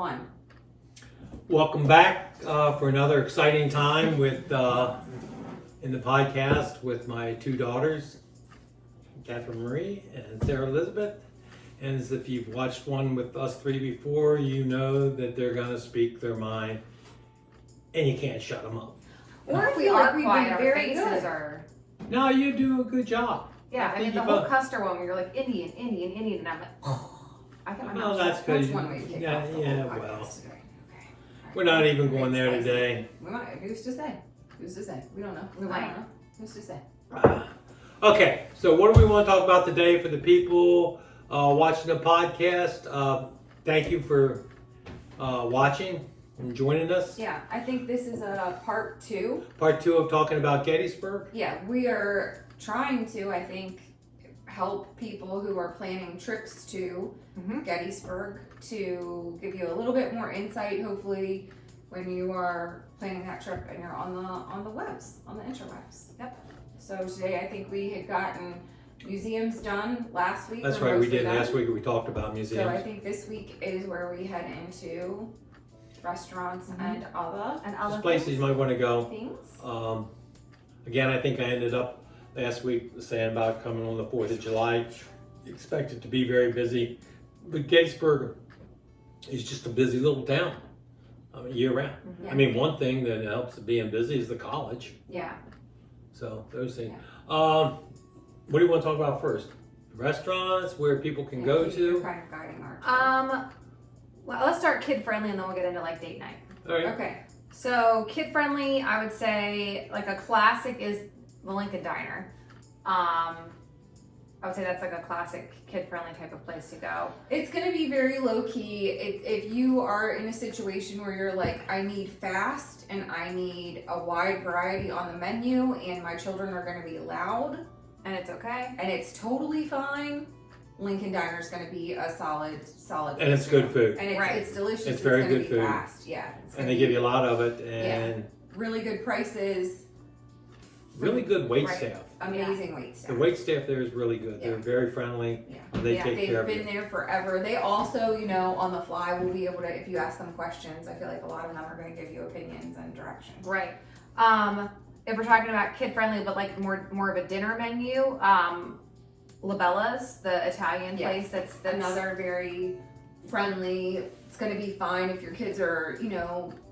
1. Welcome back for another exciting time with in the podcast with my two daughters, Catherine Marie and Sarah Elizabeth. And as if you've watched one with us three before, you know that they're going to speak their mind, and you can't shut them up. Or if we we are are quiet, quiet, our our faces faces are- are. No, you do a good job. Yeah, I think mean the you whole both- Custer one where you're like Indian, and I'm like, oh. I got my Well, mouth that's shut. good. That's one way to kick Yeah, off the yeah, whole podcast well. today. Okay. We're not even Great going there spicy. today. We might. Who's to say? Who's to say? We don't know. We I might. don't know. Who's to say? Okay, so what do we want to talk about today for the people watching the podcast? Thank you for watching and joining us. Yeah, I think this is a part 2. Part 2 of talking about Gettysburg. Yeah, we are trying to, I think, help people who are planning trips to Gettysburg to give you a little bit more insight, hopefully, when you are planning that trip and you're on the webs, on the interwebs. Yep. So today I think we had gotten museums done last week. That's or right, we most of did. them. Last week we talked about So I museums. think this week is where we head into restaurants and other And There's other places you might want to go. things. Again, I think I ended up last week saying about coming on the 4th of July. Expect it to be very busy. But Gettysburg is just a busy little town. I mean, year round. Yeah. I mean, one thing that helps being busy is the college. Yeah. So those things. What do you want to talk about first? Restaurants where people can go You're to. kind of guiding our Well, let's start kid friendly and then we'll get into like date night. All right. Okay. So kid friendly, I would say like a classic is the Lincoln Diner. I would say that's like a classic kid friendly type of place to go. It's going to be very low key. If you are in a situation where you're like, I need fast and I need a wide variety on the menu and my children are going to be loud And it's okay. and it's totally fine, Lincoln Diner is going to be a solid. And it's good food. And it's, Right. it's delicious. It's very gonna good be food. Fast. Yeah. It's And gonna they be give you a lot of it and really good prices. really good wait Right. staff. Amazing wait staff. The wait staff there is really good. They're Yeah. very friendly. Yeah. And they Yeah, take care They've of been you. there forever. They also, on the fly will be able to, if you ask them questions, I feel like a lot of them are going to give you opinions and directions. Right. If we're talking about kid friendly, but like more of a dinner menu, Labella's, the Italian Yeah. place that's Another very friendly, it's going to be fine if your kids are,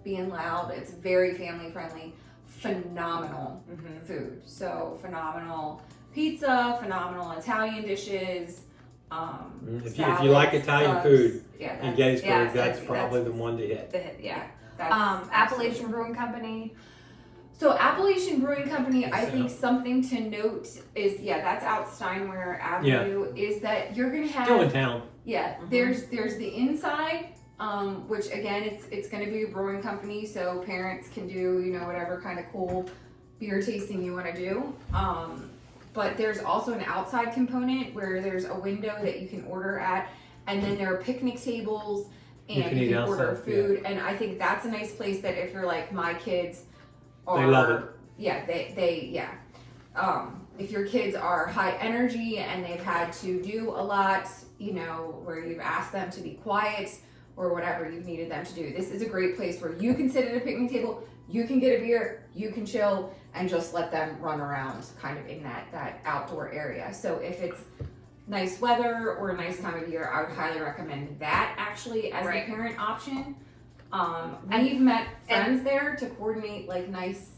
being loud. It's very family friendly. Phenomenal food. So phenomenal pizza, phenomenal Italian dishes. If you like salads, Italian subs. food Yeah, in Gettysburg, yeah, that's probably the one to hit. yeah. that's Appalachian Brewing Company. So Appalachian Brewing Company, I So- think something to note is, that's out Steinware Avenue, is that you're gonna have, Still in town. there's the inside, which again, it's gonna be a brewing company, so parents can do, whatever kind of cool beer tasting you wanna do. But there's also an outside component where there's a window that you can order at, and then there are picnic tables, You and can you eat can order outside, food, and I think that's a nice place that if you're like, my kids are, They love it. yeah, if your kids are high energy and they've had to do a lot, where you've asked them to be quiet or whatever you've needed them to do, this is a great place where you can sit at a picnic table, you can get a beer, you can chill, and just let them run around kind of in that outdoor area. So if it's nice weather or a nice time of year, I would highly recommend that actually as Right. the parent option. We've met friends there to coordinate like nice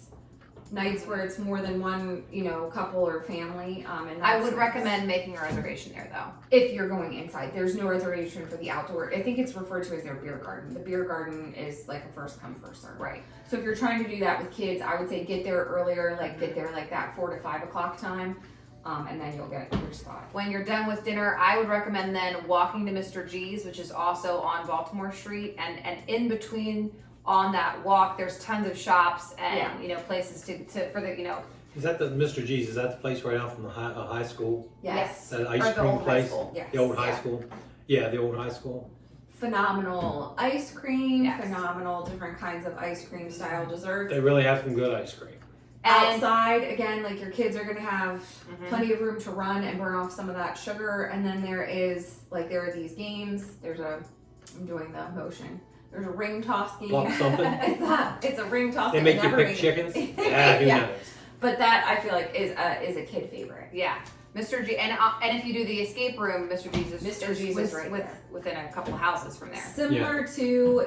nights where it's more than one, couple or family. And I that's would recommend making a reservation there though. if you're going inside. There's no reservation for the outdoor. I think it's referred to as their beer garden. The beer garden is like a first come, first serve. Right. So if you're trying to do that with kids, I would say get there earlier, get there like that 4 to 5 o'clock time, and then you'll get your spot. When you're done with dinner, I would recommend then walking to Mr. G's, which is also on Baltimore Street, and in between on that walk, there's tons of shops and places to for the Is that the Mr. G's? Is that the place right out from the high school? Yes. That Or ice the cream old high place? school. Yes. The old high Yeah. school? Yeah, the old high school. Phenomenal ice cream, Yes. phenomenal different kinds of ice cream style desserts. They really have some good ice cream. And Outside, again, like your kids are gonna have Mhm. plenty of room to run and burn off some of that sugar. And then there are these games. I'm doing the motion. There's a ring toss game. Plop something. It's a ring toss. They game. make you Never pick even- chickens. Yeah, who Yeah. knows? But that I feel like is a kid favorite. Yeah. Mr. G, and if you do the escape room, Mr. G's is Mr. G's is right there. within a couple houses from there. Similar to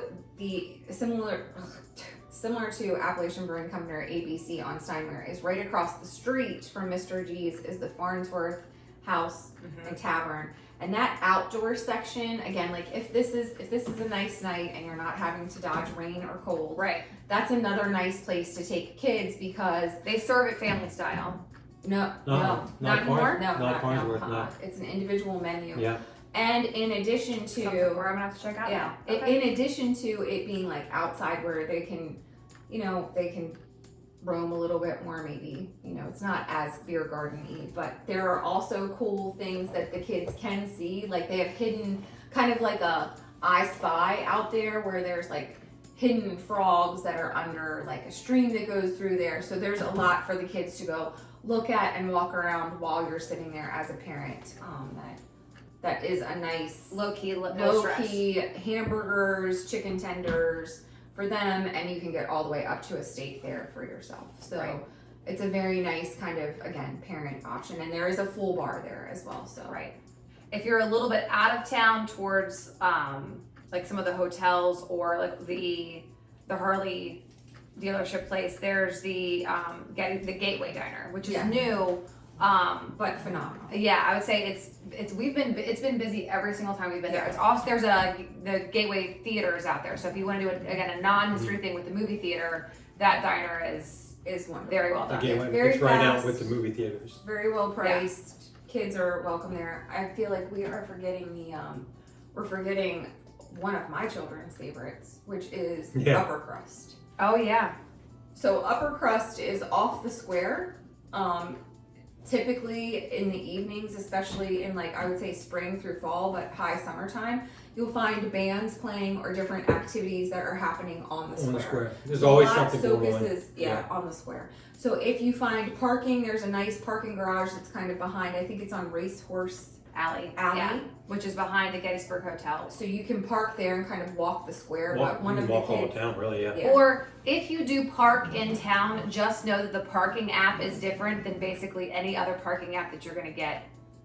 similar to Appalachian Brewing Company or ABC on Steinmere, is right across the street from Mr. G's is the Farnsworth House and Tavern. And that outdoor section, again, like if this is a nice night and you're not having to dodge rain or cold, Right. that's another nice place to take kids because They serve it family style. not not anymore? no, Farnsworth, no. It's an individual menu. Yeah. And in addition Something to where I'm gonna have to check out. yeah, now. Okay. in addition to it being like outside where they can, they can roam a little bit more maybe, it's not as beer garden-y, but there are also cool things that the kids can see. Like they have hidden kind of like a I Spy out there where there's like hidden frogs that are under like a stream that goes through there. So there's a lot for the kids to go look at and walk around while you're sitting there as a parent. That is a nice Low key, no stress. low-key hamburgers, chicken tenders for them, and you can get all the way up to a steak there for yourself. So Right. it's a very nice kind of, again, parent option, and there is a full bar there as well. So Right. If you're a little bit out of town towards like some of the hotels or like the Harley dealership place, there's the Gateway Diner, which is Yeah. new. but phenomenal. Yeah, I would say it's been busy every single time we've been there. Yeah. It's also there's the Gateway Theaters out there. So if you want to do a non-history thing with the movie theater, that diner is Wonderful. very well done. Again, Very it's right out fast. with the movie theaters. Very well priced. Kids are welcome there. I feel like we are forgetting we're forgetting one of my children's favorites, which is the Yeah. upper crust. Oh yeah. So upper crust is off the square. Typically in the evenings, especially in like I would say spring through fall, but high summertime, you'll find bands playing or different activities that are happening on the square. On the square. There's always Lot something going on. focuses, on the square. So if you find parking, there's a nice parking garage that's kind of behind. I think it's on Racehorse Alley. Alley. Yeah. Which is behind the Gettysburg Hotel. So you can park there and kind of walk the square. Walk, but one you of can the walk all kids, the town, really, yeah. Yeah. Or if you do park in town, just know that the parking app is different than basically any other parking app that you're going to get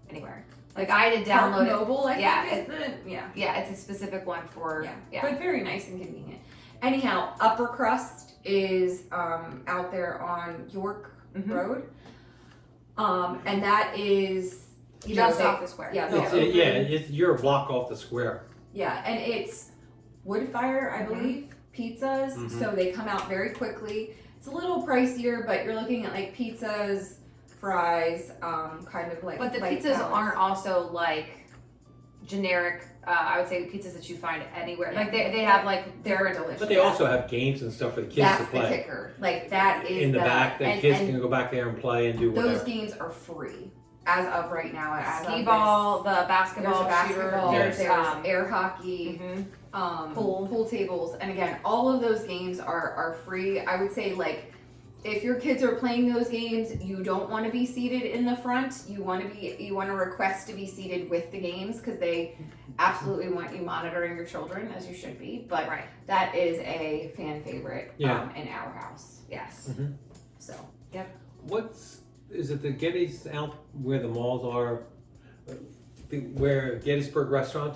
anywhere. Like I had to Park download it. Mobile, I Yeah, think is the Yeah, it's a specific one for but very nice and convenient. Anyhow, upper crust is out there on York Mhm. Road, and that is just off the square. Yeah, It's, they're you're a block off the square. Yeah, and it's wood fire, I believe, pizzas. Mhm. So they come out very quickly. It's a little pricier, but you're looking at like pizzas, fries, kind of like. But the light pizzas salads. aren't also like generic. I would say pizzas that you find anywhere. Like they have like They're different. delicious. But they also have games and stuff for the kids That's to play. the kicker. Like that is In the back, the and- kids and can go back there and play and do those whatever. games are free as of right now. As Skee of ball, the there's basketball, a basketball, shooter, there's air hockey, mhm. pool tables, and again, all of those games are free. I would say like if your kids are playing those games, you don't want to be seated in the front. You want to request to be seated with the games because they absolutely want you monitoring your children as you should be. But Right. that is a fan favorite in our house. Yes. Mhm. So Is it the Gettys out where the malls are? Where Gettysburg restaurant?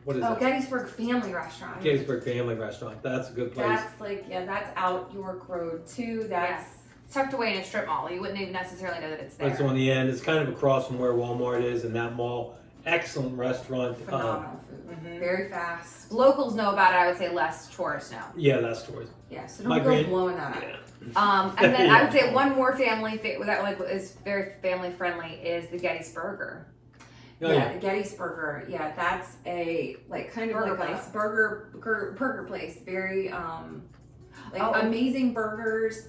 What is it? Gettysburg Family Restaurant. Gettysburg Family Restaurant. That's a good place. That's like that's out York Road too. That's It's tucked away in a strip mall. You wouldn't even necessarily know that it's there. It's on the end. It's kind of across from where Walmart is in that mall. Excellent restaurant. phenomenal food. Mhm. Very fast. Locals know about it. I would say less tourists know. Yeah, that's towards. Yeah, so don't My go grand- blowing that up. Yeah. And then I would say Yeah. one more family that like is very family friendly is the Gettysburger. Oh, Yeah, the Gettysburger. Yeah, that's a like kind of Burger like place. a burger place. Very like Oh. amazing burgers.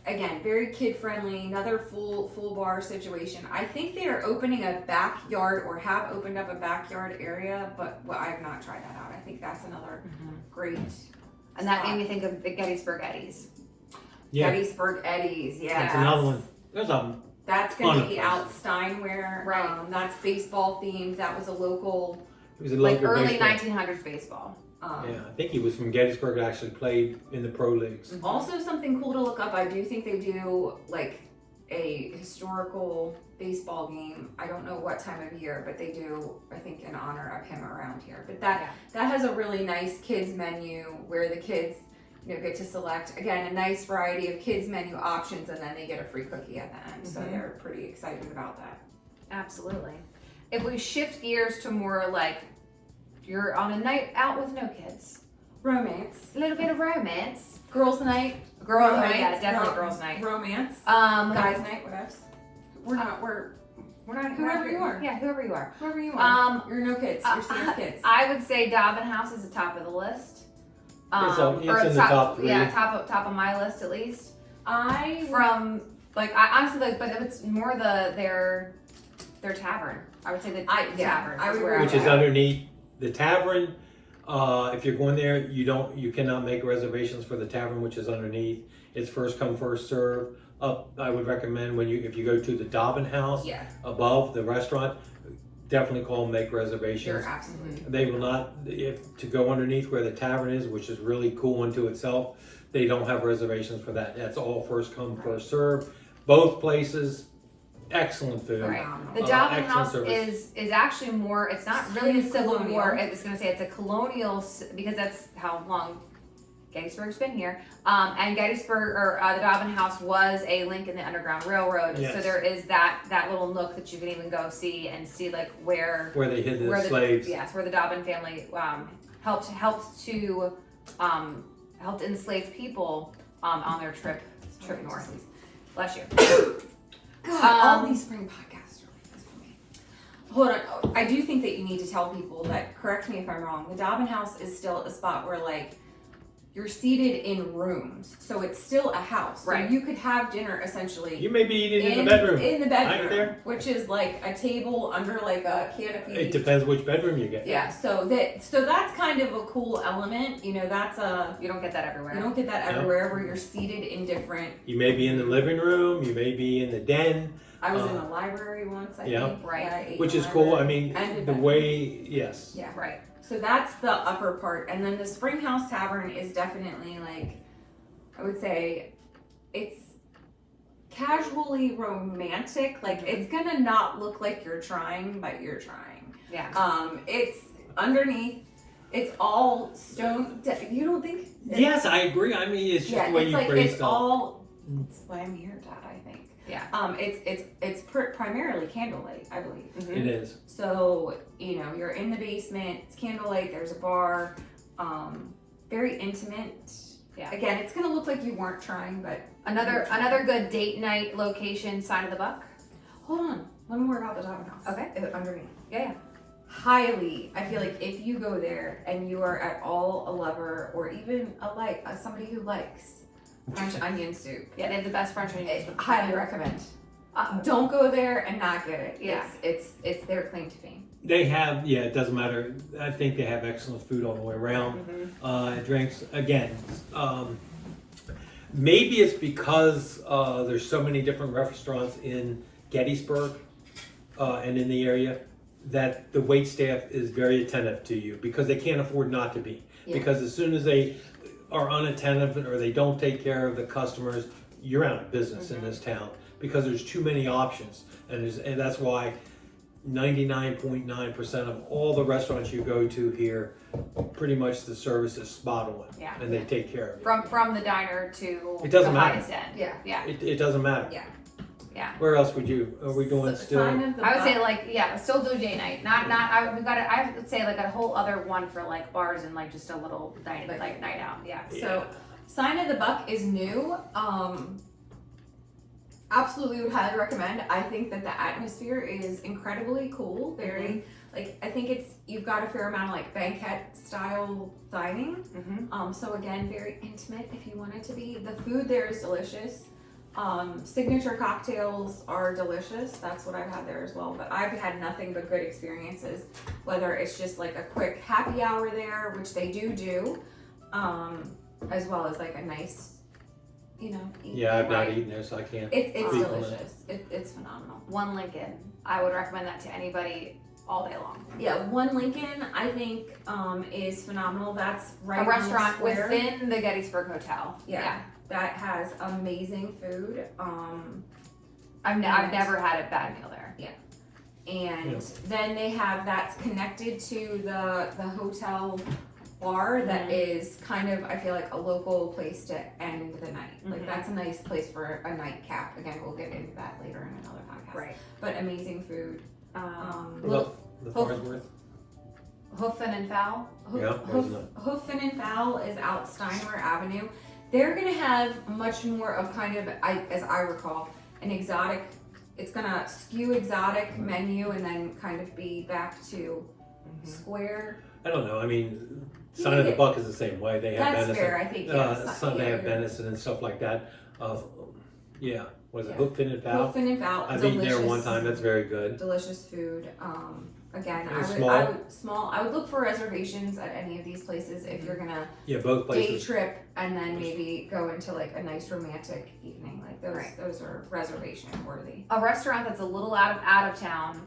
Again, very kid friendly. Another full bar situation. I think they are opening a backyard or have opened up a backyard area, but I've not tried that out. I think that's another great. And that spot. made me think of the Gettysburg Eddies. Yeah, Gettysburg Eddies. Yeah, that's another one. There's That's Ton going of to be places. out Steinware. Right. That's baseball themed. That was a local. it was a Like local early baseball. 1900s baseball. Yeah, I think he was from Gettysburg, actually played in the pro leagues. Also, something cool to look up. I do think they do like a historical baseball game. I don't know what time of year, but they do, I think, in honor of him around here. But that has a really nice kids menu where the kids, get to select, again, a nice variety of kids menu options, and then they get a free cookie at the end. So they're pretty excited about that. Absolutely. If we shift gears to more like you're on a night out with no kids, Romance. a little bit of romance. Girls' night. Girls' Romance. night, yeah, definitely girls' night. Romance. Guys' Guys' night. What else? We're not. We're not. Whoever you are. Yeah, whoever you are. Whoever you are. You're no kids. You're senior kids. I would say Dobbin House is the top of the list. It's Or in the top 3. Yeah, top of my list at least. I Honestly, but it's more their tavern. I would say the tavern. I would where agree. Which is underneath the tavern. If you're going there, you cannot make reservations for the tavern, which is underneath. It's first come, first serve. Up, I would recommend if you go to the Dobbin House above the restaurant, definitely call and make reservations. You're absolutely. They will not, to go underneath where the tavern is, which is really cool unto itself. They don't have reservations for that. That's all first come, first serve. Both places, excellent food. Right. The Dobbin excellent House service. is actually more. It's not really a Civil colonial. War. I was going to say it's a colonial because that's how long Gettysburg's been here. And Gettysburg or the Dobbin House was a link in the Underground Railroad. Yes. So there is that little nook that you can even go see like where Where they hid the slaves. Yes, where the Dobbin family helped enslave people on their trip north. Bless you. God, all these spring podcasts are like this for me. Hold on. I do think that you need to tell people that, correct me if I'm wrong, the Dobbin House is still a spot where, like, you're seated in rooms. So it's still a house. Right. So you could have dinner, essentially. You may be eating in the bedroom. In the Right there. bedroom. Which is, like, a table under, like, a canopy. It depends which bedroom you get. Yeah, so that's kind of a cool element. That's You don't get that everywhere. you don't get that everywhere where you're seated in different. You may be in the living room. You may be in the den. I was in the library once, I think. Right. Yeah, I ate Which in is the cool. I library. mean, And the in way, yes. Yeah. Right. So that's the upper part. And then the Spring House Tavern is definitely, like, I would say it's casually romantic. Like, it's gonna not look like you're trying, but you're trying. Yeah. It's underneath. It's all stone. You don't think? Yes, I agree. I mean, it's just the way it's you like phrase it's stuff. all. It's why I'm here, Dad. I think. Yeah. It's primarily candlelight, I believe. Mm-hmm. It is. So, you're in the basement, it's candlelight, there's a bar, very intimate. Yeah. Again, it's gonna look like you weren't trying, but Another good date night location, Sign of the Buck. hold on. One more about the Dobbin House. Okay. Underneath. Yeah. Highly, I feel like if you go there and you are at all a lover or even somebody who likes French onion soup, Yeah, they have the best French onion soup. highly recommend. Don't go there and not get it. Yeah. It's their claim to fame. They have, it doesn't matter. I think they have excellent food all the way around. Drinks, again, maybe it's because there's so many different restaurants in Gettysburg and in the area that the wait staff is very attentive to you because they can't afford not to be. Yeah. Because as soon as they are unattentive or they don't take care of the customers, you're out of business in this town because there's too many options. And that's why 99.9% of all the restaurants you go to here, pretty much the service is spot on. Yeah. And they take care of you. From the diner to It doesn't the matter. highest end. Yeah. Yeah. It doesn't matter. Yeah. Yeah. Where else would you? Are we doing still? Sign of the I would say Buck. still do date night. I would say like a whole other one for like bars and like just a little night out. Yeah. So, Sign of the Buck is new. Absolutely would highly recommend. I think that the atmosphere is incredibly cool. Very, I think you've got a fair amount of like banquet style dining. So again, very intimate if you want it to be. The food there is delicious. Signature cocktails are delicious. That's what I've had there as well. But I've had nothing but good experiences. Whether it's just like a quick happy hour there, which they do, as well as like a nice, eat. Yeah, I've not eaten there, so I can't. It's speak on delicious. It's phenomenal. One Lincoln. I would recommend that to anybody all day long. Yeah, One Lincoln I think is phenomenal. That's right A on the restaurant square. within the Gettysburg Hotel. Yeah, that has amazing food. I've never had a bad meal there. And then they have that's connected to the hotel bar that is kind of, I feel like, a local place to end the night. Like that's a nice place for a nightcap. Again, we'll get into that later in another podcast. Right. But amazing food. Well, the Farnsworth. Hoofin and Fowl. Hoofin and Fowl is out Steinway Avenue. They're gonna have much more of kind of, as I recall, an exotic. It's gonna skew exotic menu and then kind of be back to square. I don't know. I mean, Son of the Buck is the same way. They have That's venison. fair, I think. They have venison and stuff like that. Was it Hoofin and Fowl? Hoofin and Fowl. I've eaten there one time. That's very good. Delicious food. Again, Small. I would look for reservations at any of these places if you're gonna Both day places. trip and then maybe go into like a nice romantic evening. Like those are reservation worthy. A restaurant that's a little out of town,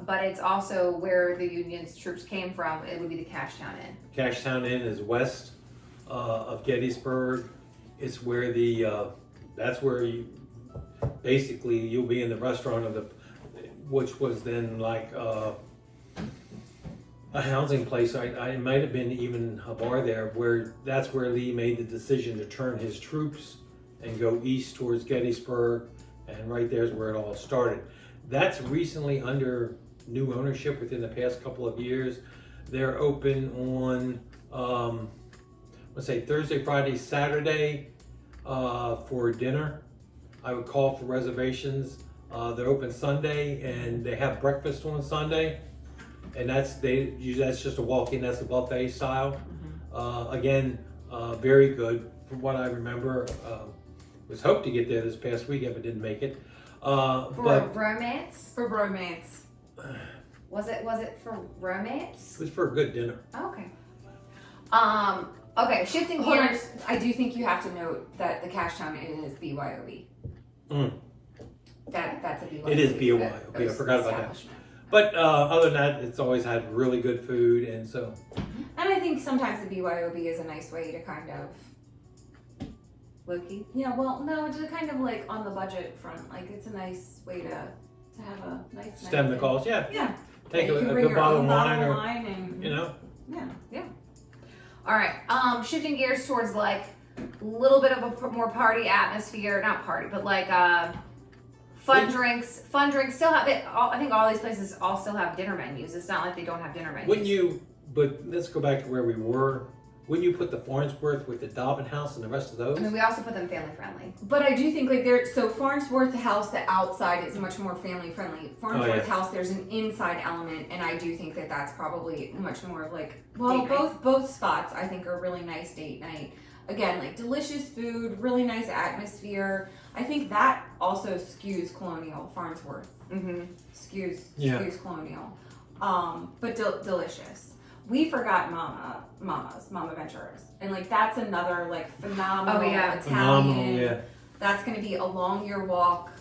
but it's also where the Union's troops came from. It would be the Cashtown Inn. Cashtown Inn is west of Gettysburg. It's where that's where you'll be in the restaurant which was then like a housing place. I might have been even a bar there that's where Lee made the decision to turn his troops and go east towards Gettysburg, and right there's where it all started. That's recently under new ownership within the past couple of years. They're open on let's say Thursday, Friday, Saturday for dinner. I would call for reservations. They're open Sunday and they have breakfast on Sunday. And that's just a walk-in. That's a buffet style. Again, very good from what I remember. Was hoped to get there this past weekend, but didn't make it. For romance? For romance. Was it for romance? It was for a good dinner. Oh, okay. Okay, shifting Hold on. gears. I do think you have to note that the Cashtown Inn is BYOB. That's a BYOB. It is BYOB. I forgot about that. But other than that, it's always had really good food, and so. And I think sometimes the BYOB is a nice way to kind of. Loki? Yeah, well, no, just kind of like on the budget front. Like it's a nice way to have a nice. Stem the night. calls, yeah. Yeah. Take You a can bring good your bottle own of wine, or wine and Yeah. All right. Shifting gears towards like a little bit of a more party atmosphere. Not party, but like fun drinks. Fun drinks still have it. I think all these places all still have dinner menus. It's not like they don't have dinner menus. Wouldn't you? But let's go back to where we were. Wouldn't you put the Farnsworth with the Dobbin House and the rest of those? I mean, we also put them family friendly. But I do think like Farnsworth House, the outside is much more family friendly. Farnsworth House, there's an inside element, and I do think that that's probably much more of like, well, both spots I think are really nice date night. Again, like delicious food, really nice atmosphere. I think that also skews colonial. Farnsworth skews colonial, but delicious. We forgot Mama Ventura's, and like that's another like phenomenal Italian. Phenomenal, yeah. That's going to be along your walk.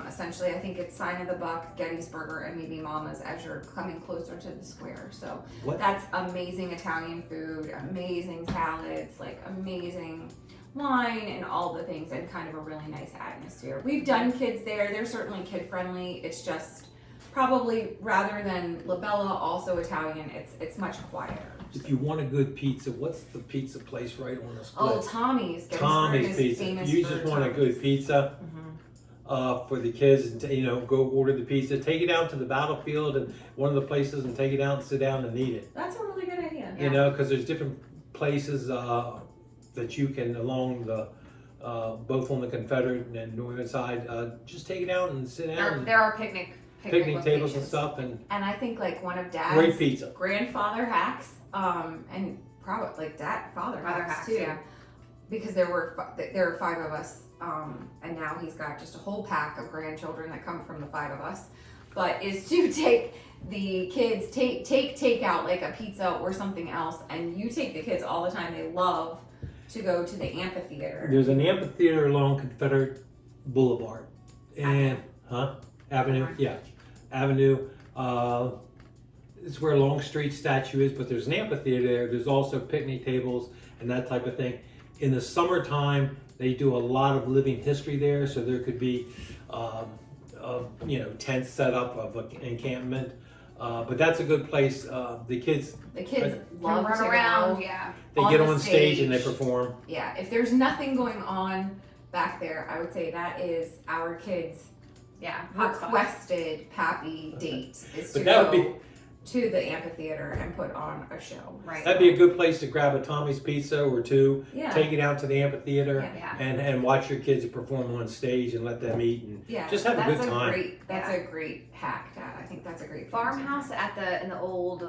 Essentially, I think it's Sign of the Buck, Gettysburg, and maybe Mama's as you're coming closer to the square. So that's amazing Italian food, amazing salads, like amazing wine and all the things, and kind of a really nice atmosphere. We've done kids there. They're certainly kid friendly. It's just probably rather than La Bella, also Italian, it's much quieter. If you want a good pizza, what's the pizza place right on the split? Oh, Tommy's. Tommy's Pizza. You just want a good pizza for the kids, and go order the pizza. Take it out to the battlefield and one of the places, and take it out and sit down and eat it. That's a really good idea. Because there's different places that you can along the both on the Confederate and Northern side. Just take it out and sit down. There are picnic tables and stuff, and I think like one of Dad's great pizza. grandfather hacks, and probably like father hacks too, yeah. Because there were 5 of us, and now he's got just a whole pack of grandchildren that come from the 5 of us. But is to take the kids take out like a pizza or something else, and you take the kids all the time. They love to go to the amphitheater. There's an amphitheater along Confederate Boulevard, and Avenue, yeah, Avenue. it's where Longstreet statue is, but there's an amphitheater there. There's also picnic tables and that type of thing. In the summertime, they do a lot of living history there, so there could be, tents set up of an encampment. But that's a good place. The kids love run to around. go. Yeah. they On get the on stage and they stage. perform. Yeah, if there's nothing going on back there, I would say that is our kids' Yeah. Hot spot. requested Pappy date is to But that go would be to the amphitheater and put on a show. Right. that'd be a good place to grab a Tommy's Pizza or two, Yeah. take it out to the amphitheater, Yeah. and watch your kids perform on stage and let them eat and Yeah, just have a that's good time. That's a great hack, Dad. I think that's a great thing to Farmhouse in the old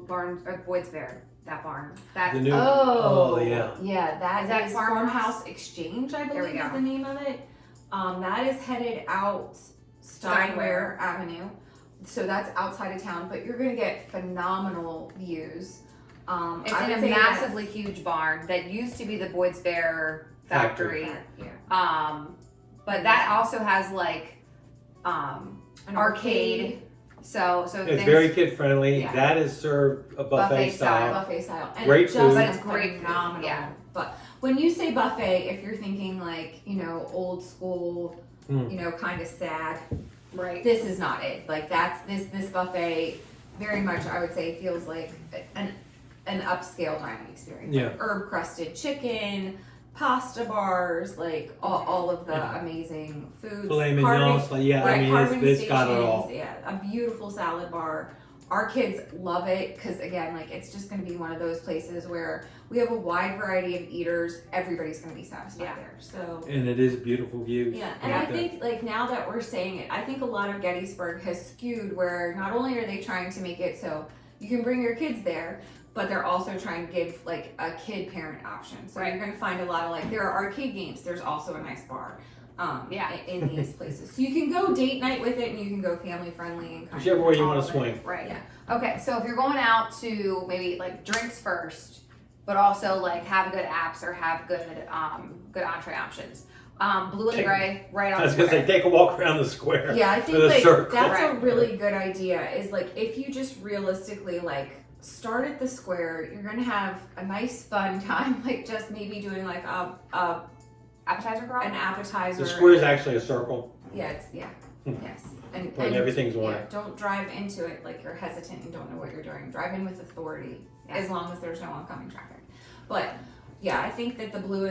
barn or Boyd's Bear. That barn. That The new, Oh, yeah. that Is that is Farmhouse? Farmhouse Exchange, I There we believe is go. the name of it. That is headed out Steinway Avenue, so that's outside of town. But you're gonna get phenomenal views. it's I in would a say massively huge barn that used to be the Boyd's Bear factory. Yeah, But that also has like an arcade. So It's things- very kid friendly. Yeah. That is served a buffet Buffet style. buffet style. And Great just food. But it's great food, phenomenal. yeah. But when you say buffet, if you're thinking like, old school, kind of sad, right. this is not it. Like this buffet very much, I would say, feels like an upscale dining experience. Yeah. Like herb crusted chicken, pasta bars, like all of the Yeah. amazing foods. Filet carving- mignon, carving it's got it all. stations, Yeah, a beautiful salad bar. Our kids love it because again, like it's just going to be one of those places where we have a wide variety of eaters. Everybody's going to be satisfied Yeah. there. So And it is a beautiful view. yeah, and I think like now that we're saying it, I think a lot of Gettysburg has skewed where not only are they trying to make it so you can bring your kids there, but they're also trying to give like a kid parent option. So Right. you're gonna find a lot of like there are arcade games. There's also a nice bar. Yeah. In these places, so you can go date night with it, and you can go family friendly and kind Whichever way you all want of to it. swing. Right. Yeah. Okay, so if you're going out to maybe like drinks first, but also like have good apps or have good entree options. Blue and Take- gray, right on I was the going to say, square. take a walk around the square. Yeah, I think With a like circle. that's a Right. really good idea. Is like if you just realistically like start at the square, you're gonna have a nice fun time. Like just maybe doing like Appetizer crawl? an appetizer. The square is actually a circle. Yeah, yes, and everything's on yeah, it. don't drive into it like you're hesitant and don't know what you're doing. Drive in with authority, Yeah. as long as there's no oncoming traffic. But yeah, I think that the blue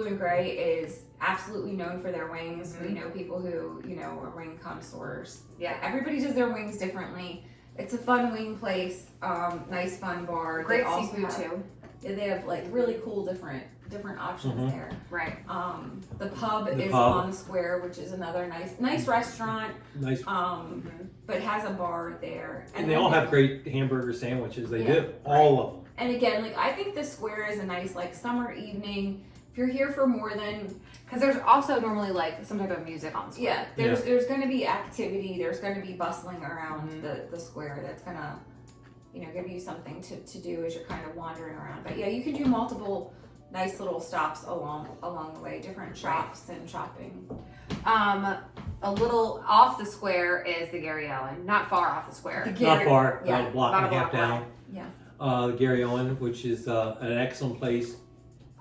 and gray is absolutely known for their wings. Mhm. We know people who are wing connoisseurs. Yeah. Everybody does their wings differently. It's a fun wing place, nice fun bar. Great They also seafood have- too. Yeah, they have like really cool different options Mhm. there. Right. The pub The is pub. on the square, which is another nice restaurant. Nice. But has a bar there. And they all have great hamburger sandwiches. They Yeah, do. All of them. And again, like I think the square is a nice like summer evening. If you're here for more than Because there's also normally like some type of music on the square. there's going to be activity. There's going to be bustling around Mhm. the square. That's gonna give you something to do as you're kind of wandering around. But yeah, you can do multiple nice little stops along the way, different shops and shopping. A little off the square is the Gary Ellen. Not far off the square. Not far. Yeah, About a block about and a a half block down. Yeah. Gary Owen, which is an excellent place.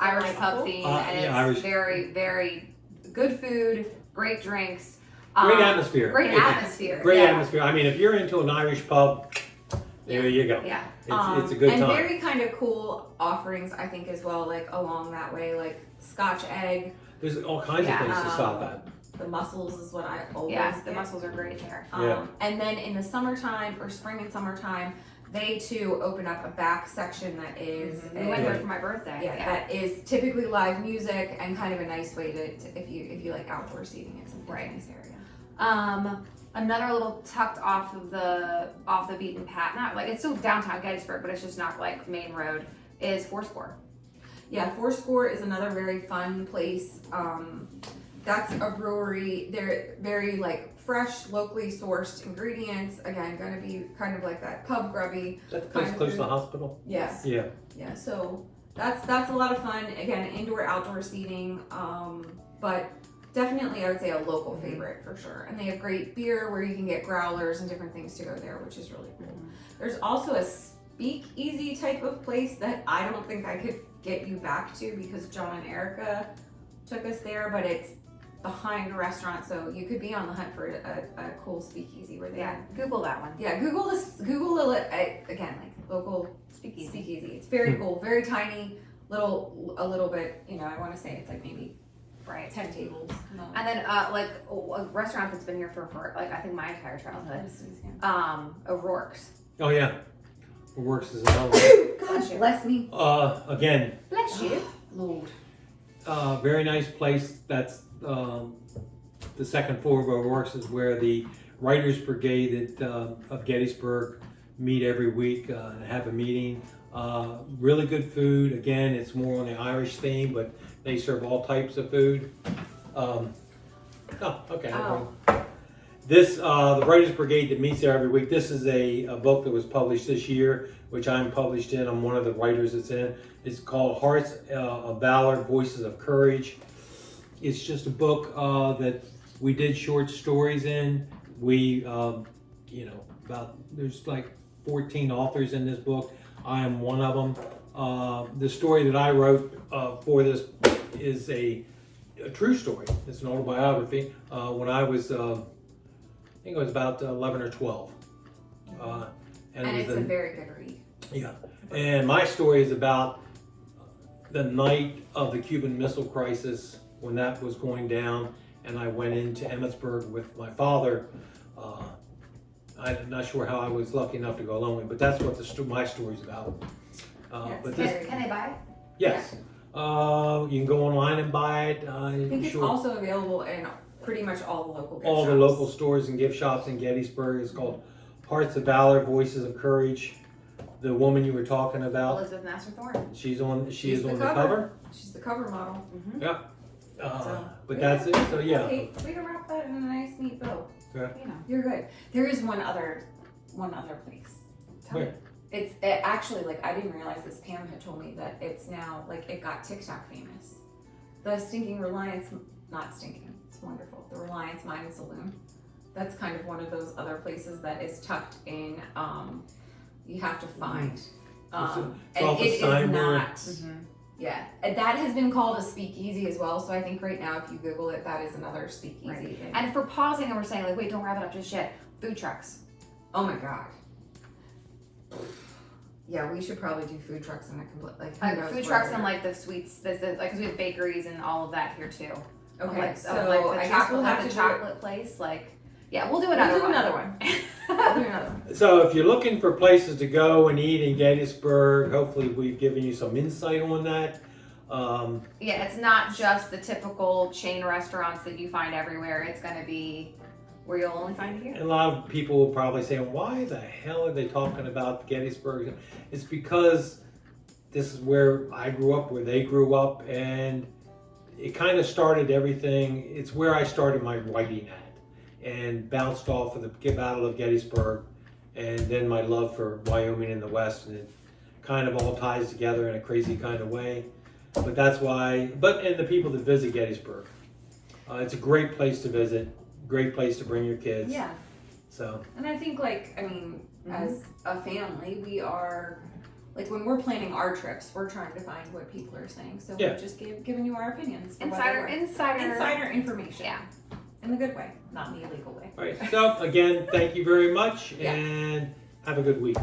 Irish pub theme, and it's yeah, Irish. very, very good food, great drinks, Great atmosphere. Great It's a atmosphere. Great yeah. atmosphere. I mean, if you're into an Irish pub, there you go. Yeah. It's a good and time. very kind of cool offerings, I think, as well, like along that way, like Scotch egg. There's all kinds Yeah, of things to stop at. The mussels is what I always Yes, the get. mussels are great there. Yeah. And then in the summertime or spring and summertime, they too open up a back section that is We went there for my birthday. yeah, that is typically live music and kind of a nice way to if you like outdoor seating, it's a Right. nice area. Another little tucked off the beaten path, not like it's still downtown Gettysburg, but it's just not like main road, is Fourscore. Yeah, Fourscore is another very fun place. That's a brewery. They're very like fresh, locally sourced ingredients. Again, gonna be kind of like that pub grubby. Is that the place kind of close to food. the hospital? Yes. Yeah. Yeah. So that's a lot of fun. Again, indoor outdoor seating. But definitely, I would say, a local favorite for sure. And they have great beer where you can get growlers and different things to go there, which is really cool. There's also a speakeasy type of place that I don't think I could get you back to because John and Erica took us there, but it's behind a restaurant, so you could be on the hunt for a cool speakeasy where they Google that one. Yeah, Google this. Google it again, like local speakeasy. It's very cool, very tiny, a little bit. You know, I want to say it's like maybe 10 tables. And then like a restaurant that's been here for like I think my entire childhood. O'Rourke's. Oh yeah, Works is another one. Gosh, bless me. Again, Bless you. Lord. very nice place. That's the second floor of O'Rourke's is where the Writers Brigade of Gettysburg meet every week and have a meeting. Really good food. Again, it's more on the Irish theme, but they serve all types of food. Okay. Oh. This, the Writers Brigade that meets there every week, this is a book that was published this year, which I'm published in. I'm one of the writers that's in. It's called Hearts of Valor, Voices of Courage. It's just a book that we did short stories in. We, there's like 14 authors in this book. I am one of them. The story that I wrote for this is a true story. It's an autobiography. When I was, I think it was about 11 or 12. And it's a very good read. Yeah. And my story is about the night of the Cuban Missile Crisis when that was going down, and I went into Emmitsburg with my father. I'm not sure how I was lucky enough to go alone with, but that's what my story's about. But this, Can they buy it? yes, you can go online and buy it. I think it's also available in pretty much all the local gift all shops. the local stores and gift shops in Gettysburg. It's called Hearts of Valor, Voices of Courage. The woman you were talking about, Elizabeth Master Thorne. she is on the cover. cover. She's the cover model. Mm-hmm. Yeah. But yeah. that's it. So yeah. Okay, way to wrap that in a nice, neat bow. Yeah. You know, you're good. There is one other place. Tell me. Where? It actually, like, I didn't realize this. Pam had told me that it's now, like, it got TikTok famous. The Stinking Reliance, not stinking, it's wonderful. The Reliance Mine and Saloon. That's kind of one of those other places that is tucked in, you have to find. It's And off it the is signboard. not, Mm-hmm. yeah. And that has been called a speakeasy as well. So I think right now, if you Google it, that is another speakeasy Right. thing. And if we're pausing and we're saying like, wait, don't wrap it up just yet. Food trucks. Oh my god. Yeah, we should probably do food trucks in a complete like who knows Food where trucks they're- and like the sweets, like because we have bakeries and all of that here too. Okay, like, so like the I guess chocolate, we'll have the to chocolate place. Like, yeah, we'll do We'll another do one. another one. We'll do another one. So if you're looking for places to go and eat in Gettysburg, hopefully we've given you some insight on that. Yeah, it's not just the typical chain restaurants that you find everywhere. It's going to be where you'll only find it here. And a lot of people will probably say, why the hell are they talking about Gettysburg? It's because this is where I grew up, where they grew up, and it kind of started everything. It's where I started my writing at and bounced off of the Battle of Gettysburg and then my love for Wyoming and the West, and it kind of all ties together in a crazy kind of way. But that's why, and the people that visit Gettysburg. It's a great place to visit, great place to bring your kids. Yeah. So. And I think as a family, we are like when we're planning our trips, we're trying to find what people are saying. So Yeah. we're just giving you our opinions. for Insider information. Yeah. In the good way, not in the illegal way. All right. So again, thank you very much, Yeah. and have a good week.